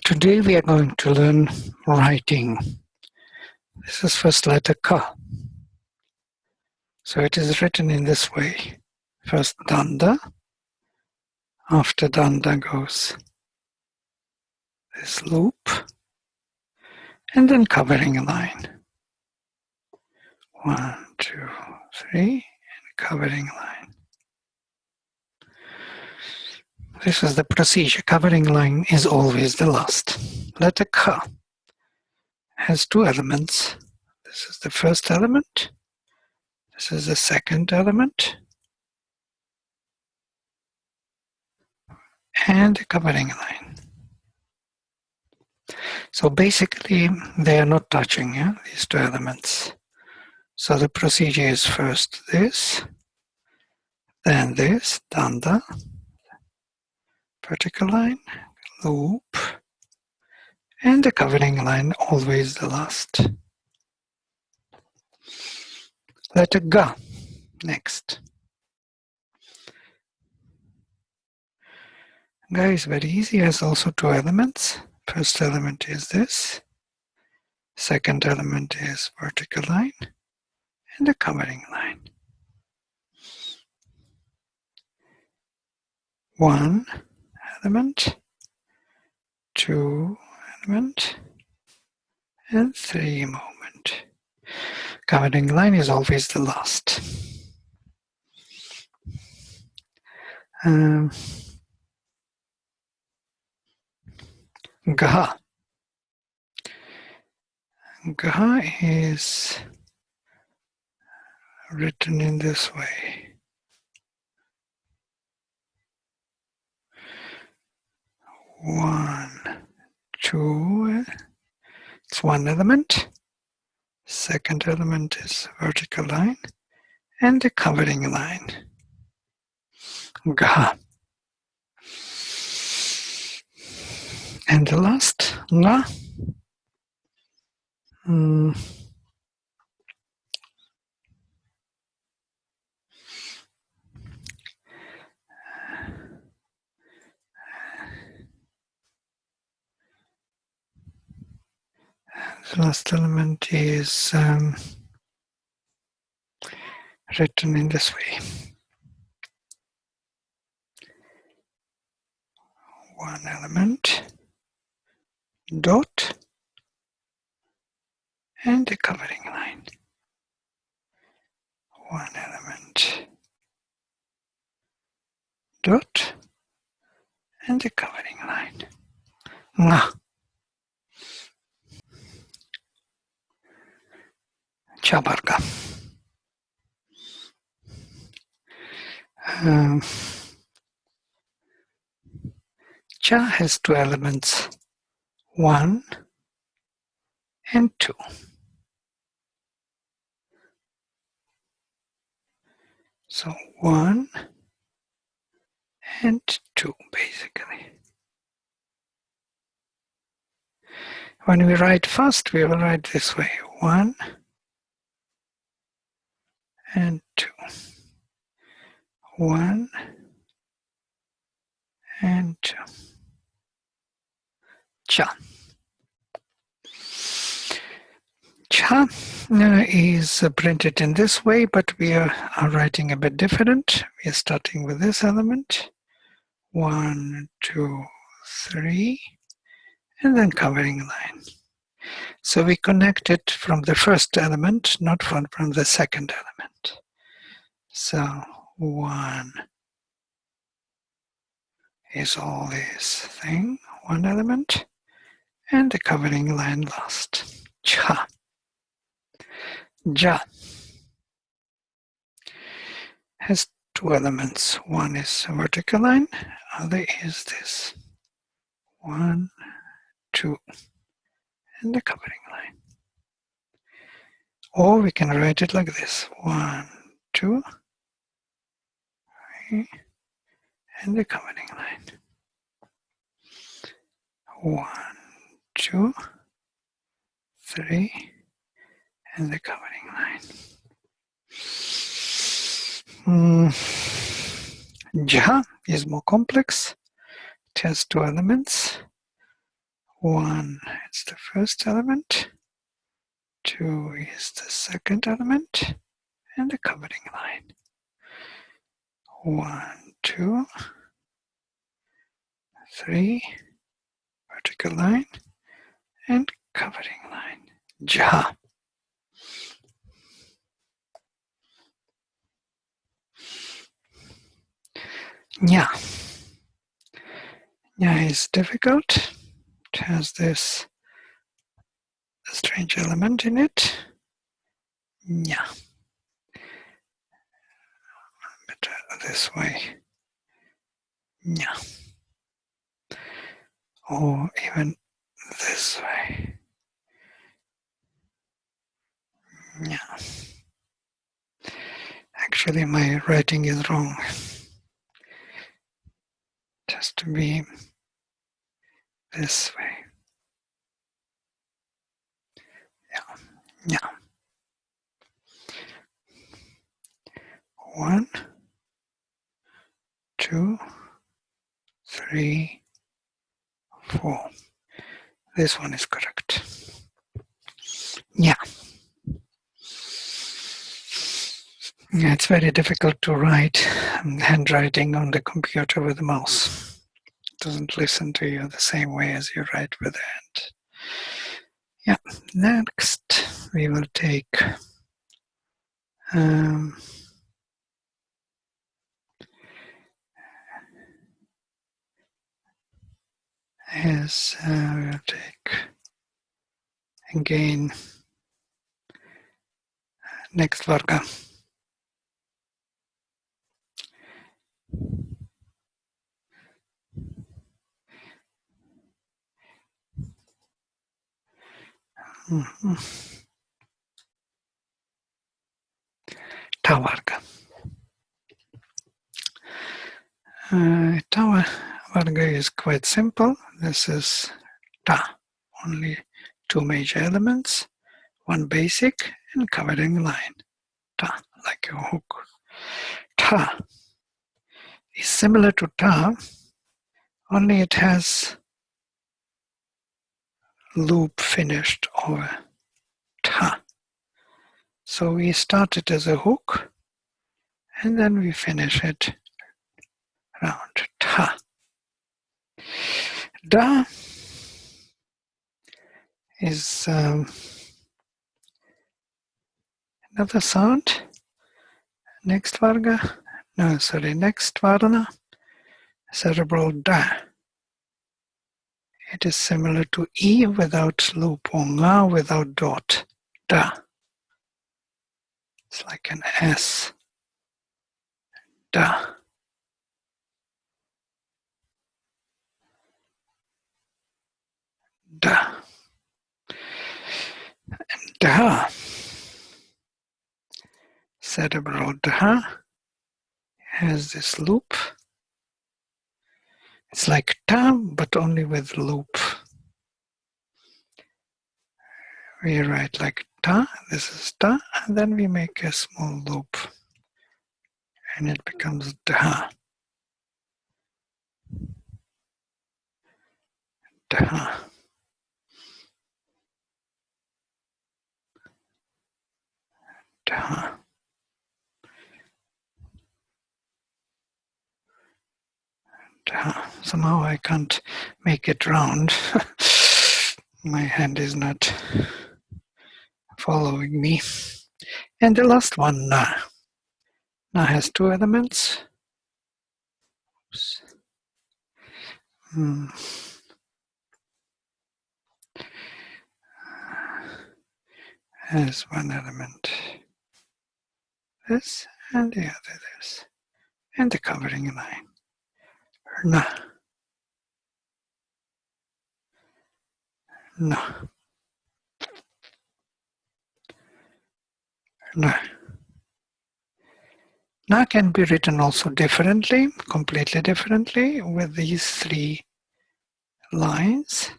Today we are going to learn writing. This is first letter K. So it is written in this way. First danda. After danda goes this loop. And then covering a line. 1, 2, 3, and covering line. This is the procedure. Covering line is always the last. Letter K has two elements. This is the first element. This is the second element. And the covering line. So basically, they are not touching, these two elements. So the procedure is first this, then this, danda, vertical line, loop, and the covering line, always the last. Letter G, next. G is very easy, has also two elements. First element is this. Second element is vertical line and the covering line. One element, two element, and three moment. Covering line is always the last. Gha. Gha is written in this way. One, two, it's one element. Second element is vertical line and the covering line. Gha. And the last, nga. The last element is written in this way. One element, dot, and the covering line. One element, dot, and the covering line. Nga. Chabarga. Cha has two elements, 1 and 2. So 1 and 2 basically. When we write fast, we will write this way, 1 and 2. 1 and 2. Cha. Cha is printed in this way, but we are writing a bit different. We are starting with this element. 1, 2, 3, and then covering line. So we connect it from the first element, not from the second element. So 1 is all this thing, one element, and the covering line last. Cha. Ja has two elements. One is a vertical line, other is this. 1, 2, and the covering line. Or we can write it like this. 1, 2, 3, and the covering line. 1, 2, 3, and the covering line. Ja is more complex. It has two elements. 1 is the first element, 2 is the second element, and the covering line. 1, 2, 3, vertical line, and covering line. Ja. Nya. Nya is difficult. It has this strange element in it. Nya. Better this way. Nya. Or even this way. Nya. Actually, my writing is wrong. It has to be this way. Yeah. Yeah. 1, 2, 3, 4. This one is correct. Yeah. Yeah, it's very difficult to write handwriting on the computer with the mouse. It doesn't listen to you the same way as you write with the hand. Yeah, next we will take we'll take again next varga. Ta varga. Ta varga is quite simple. This is ta, only two major elements, one basic and covering line. Ta, like a hook. Ta is similar to ta, only it has loop finished over ta. So we start it as a hook and then we finish it around ta. Da is another sound. Next varga, next varna, cerebral da. It is similar to E without loop or nga without dot. Da. It's like an S. Da. Da. And da. Cerebral da has this loop. It's like ta, but only with loop. We write like ta, this is ta, and then we make a small loop. And it becomes da. Da. Da. Da. Somehow I can't make it round. My hand is not following me. And the last one, na. Na has two elements. Oops. Has one element. This and the other this. And the covering line. Na. Na. Na. Na can be written also differently, completely differently, with these three lines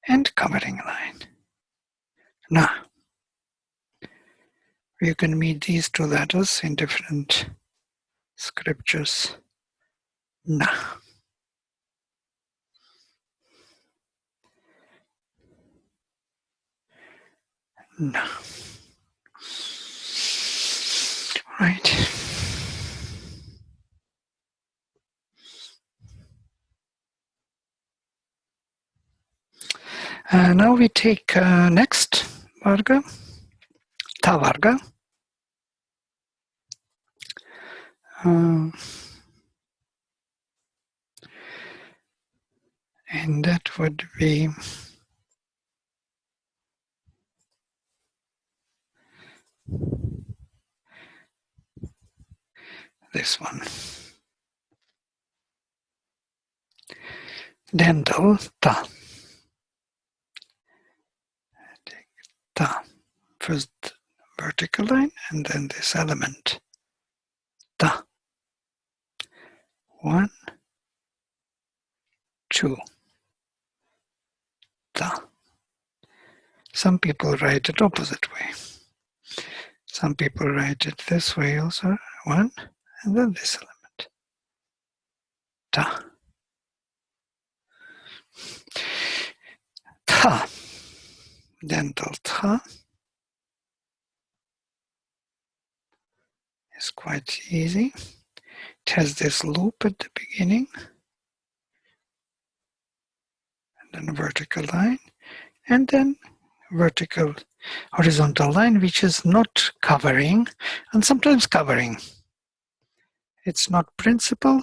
and covering line. Na. You can meet these two letters in different scriptures. Na. No. Right. Now we take next varga, ta varga. And that would be this one. Dental ta. Take ta. First vertical line and then this element. Ta. 1, 2. Ta. Some people write it opposite way. Some people write it this way also. 1 and then this element. Ta. Ta. Dental ta is quite easy. It has this loop at the beginning and then vertical line and then vertical horizontal line which is not covering and sometimes covering. It's not principal.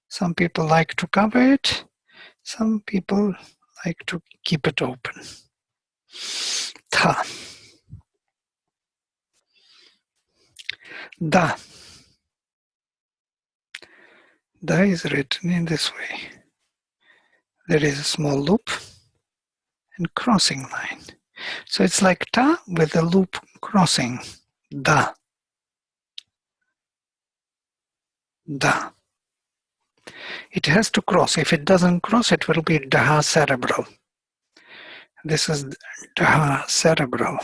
Some people like to cover it. Some people like to keep it open. Ta. Da. Da is written in this way. There is a small loop and crossing line. So it's like ta with a loop crossing. Da. Da. It has to cross. If it doesn't cross, it will be daha cerebral. This is daha cerebral.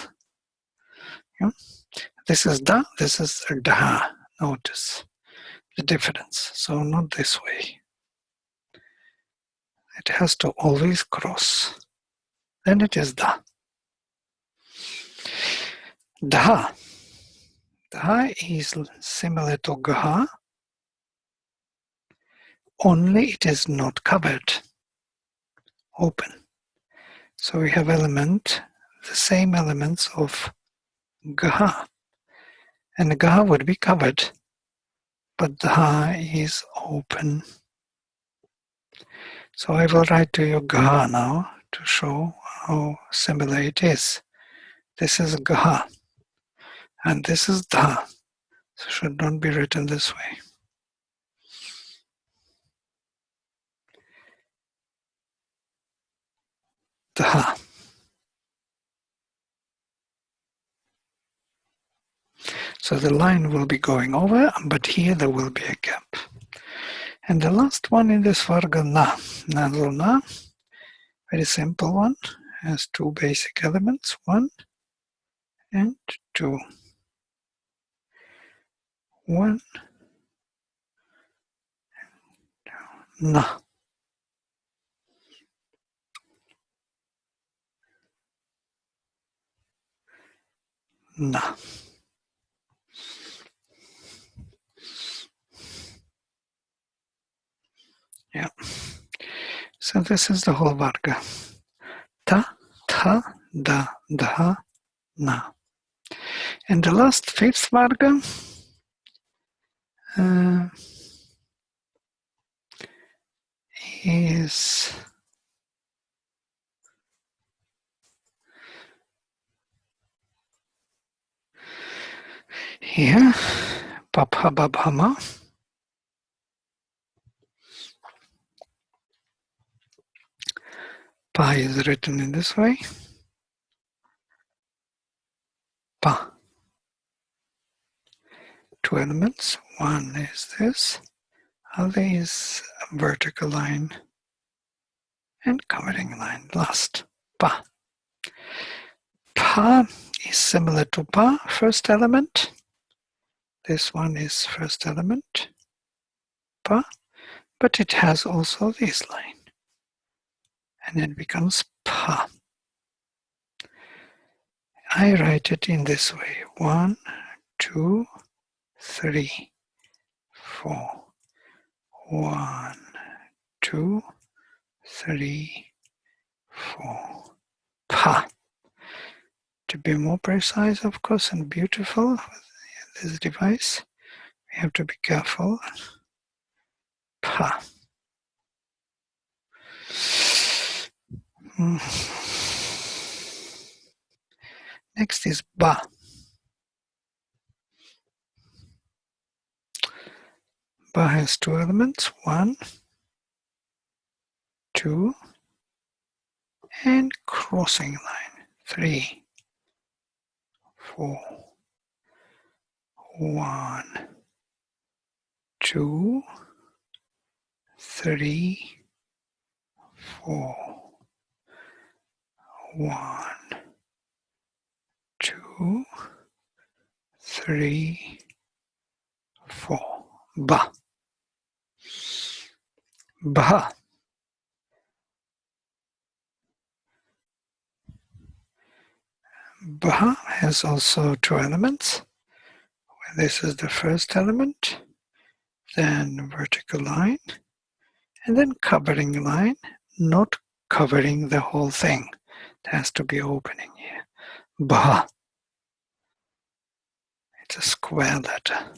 Yeah? This is da, this is daha. Notice the difference. So not this way. It has to always cross. Then it is da. Daha. Daha is similar to gha, only it is not covered, open. So we have the same elements of gha. And gha would be covered, but dha is open. So I will write to you gha now to show how similar it is. This is gha, and this is dha. So it should not be written this way. Dha. So the line will be going over, but here there will be a gap. And the last one in this varga, na. Nasal na. Very simple one. Has two basic elements, 1 and 2. 1, na. Na. Yeah. So this is the whole varga. Ta, tha, da, dha, na. And the last fifth varga is here, paphababhama. Pa is written in this way. Pa. Two elements. One is this, other is a vertical line and covering line. Last, pa. Pa is similar to pa, first element. This one is first element, pa, but it has also this line. And it becomes pa. I write it in this way. 1, 2, 3, 4. 1, 2, 3, 4. Pa. To be more precise, of course, and beautiful with this device, we have to be careful. Pa. Next is ba. Ba has two elements, 1, 2, and crossing line, 3, 4, 1, 2, 3, 4, 1, 2, 3, 4. Ba. Ba. Ba has also two elements. This is the first element, then vertical line, and then covering line, not covering the whole thing. It has to be opening here. Ba. It's a square letter.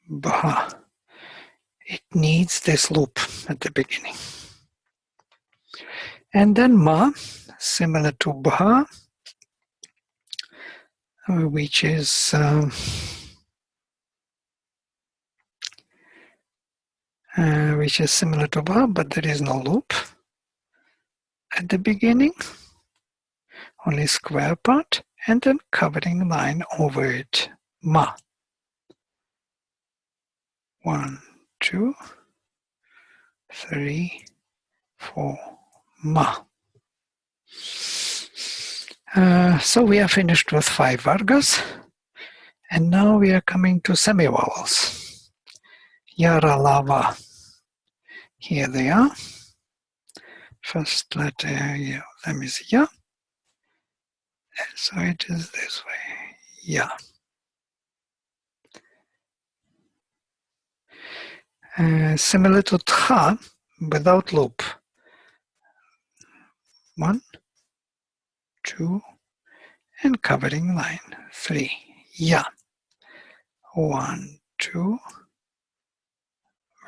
Ba. It needs this loop at the beginning. And then ma, similar to ba, which is similar to ba, but there is no loop at the beginning, only square part, and then covering line over it. Ma. 1, 2, 3, 4. Ma. So we are finished with 5 vargas, and now we are coming to semivowels. Yara, lava. Here they are. First letter of them is ya. So it is this way. Ya. Similar to tha, without loop. 1, 2, and covering line. 3. Ya. 1, 2,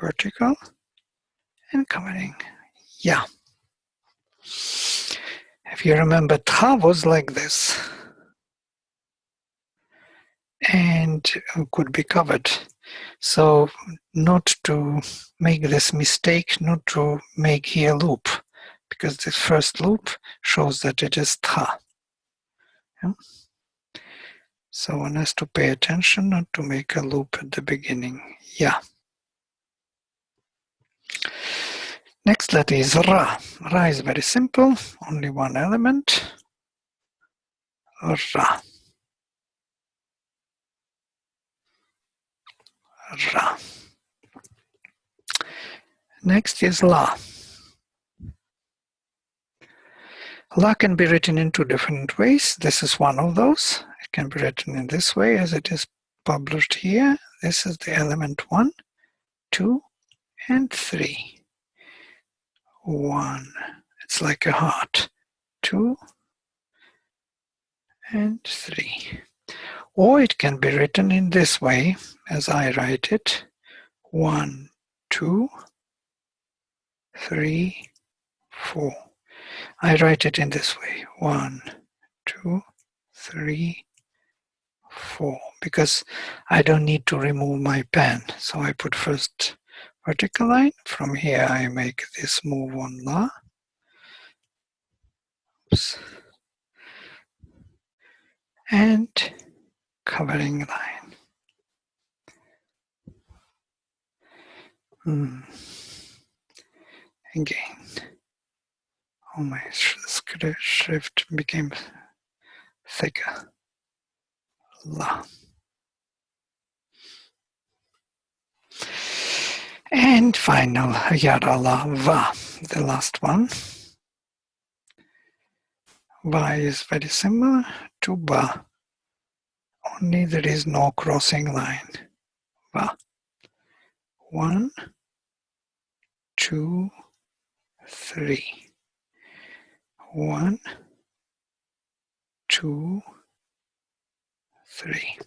vertical, and covering. Ya. If you remember, tha was like this, and could be covered. So not to make this mistake, not to make here loop, because this first loop shows that it is tha. Yeah? So one has to pay attention not to make a loop at the beginning. Ya. Next letter is ra. Ra is very simple, only one element. Ra. Ra. Next is la. La can be written in two different ways. This is one of those. It can be written in this way as it is published here. This is the element 1, 2, and 3. 1. It's like a heart. 2 and 3. Or it can be written in this way as I write it. 1, 2, 3, 4. I write it in this way. 1, 2, 3, 4. Because I don't need to remove my pen. So I put first vertical line. From here I make this move on la. Oops. And covering line. Again. Oh, my shrift became thicker. La. And final, yara la va, the last one. Va is very similar to ba, only there is no crossing line. Va. 1, 2, 3. 1, 2, 3.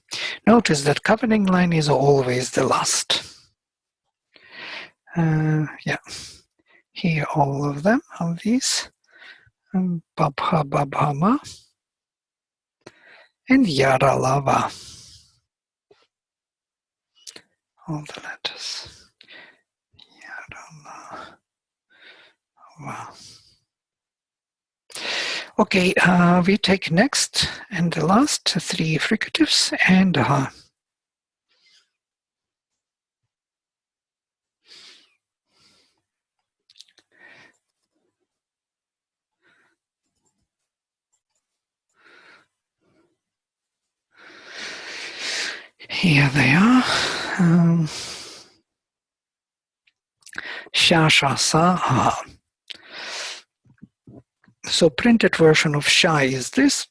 Notice that covering line is always the last. Yeah, here all of them of these. Babha Babhama and Yaralava. All the letters. Yaralava. Okay, we take next and the last 3 fricatives and ha. Here they are. Sha, sha, sa, ha. So printed version of sha is this,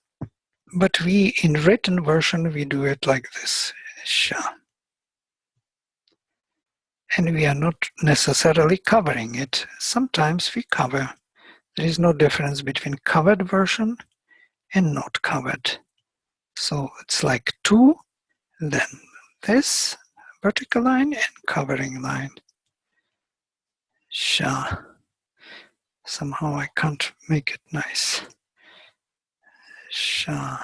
but we in written version we do it like this, sha. And we are not necessarily covering it. Sometimes we cover. There is no difference between covered version and not covered. So it's like 2, then this vertical line and covering line. Sha. Somehow I can't make it nice. Sha.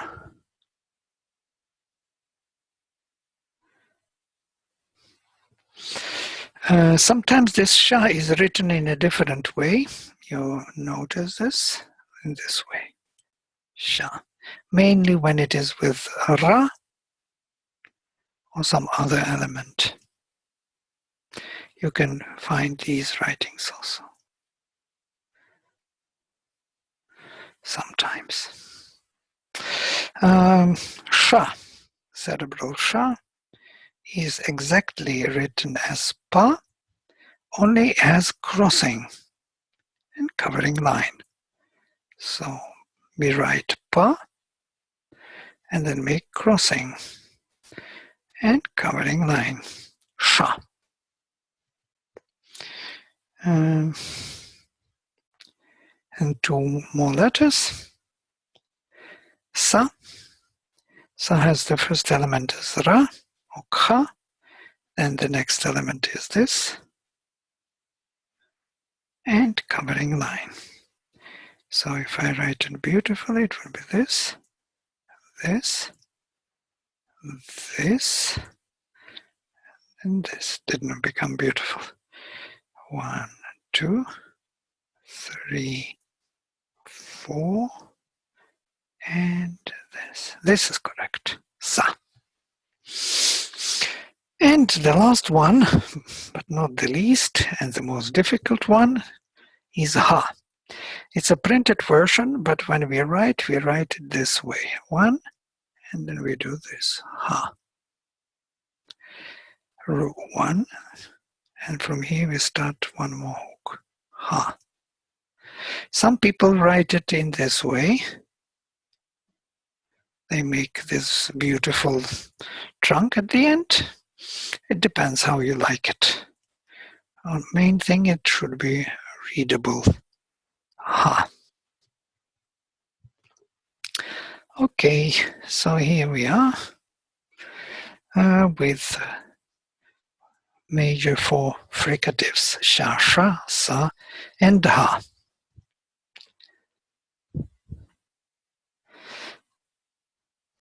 Sometimes this sha is written in a different way. You notice this in this way. Sha. Mainly when it is with ra or some other element. You can find these writings also. Sometimes. Sha, cerebral sha, is exactly written as pa, only as crossing and covering line. So we write pa and then make crossing and covering line. Sha. And 2 more letters. Sa. Sa has the first element as ra or kha, and the next element is this, and covering line. So if I write it beautifully, it will be this, this, this, and this. Didn't become beautiful. 1, 2, 3, 4, and this. This is correct. Sa. And the last one, but not the least, and the most difficult one, is ha. It's a printed version, but when we write it this way. 1, and then we do this. Ha. 1, and from here we start 1 more hook. Ha. Some people write it in this way. They make this beautiful trunk at the end. It depends how you like it. Main thing, it should be readable. Ha. Okay, so here we are with major 4 fricatives, sha, sha, sa, and ha.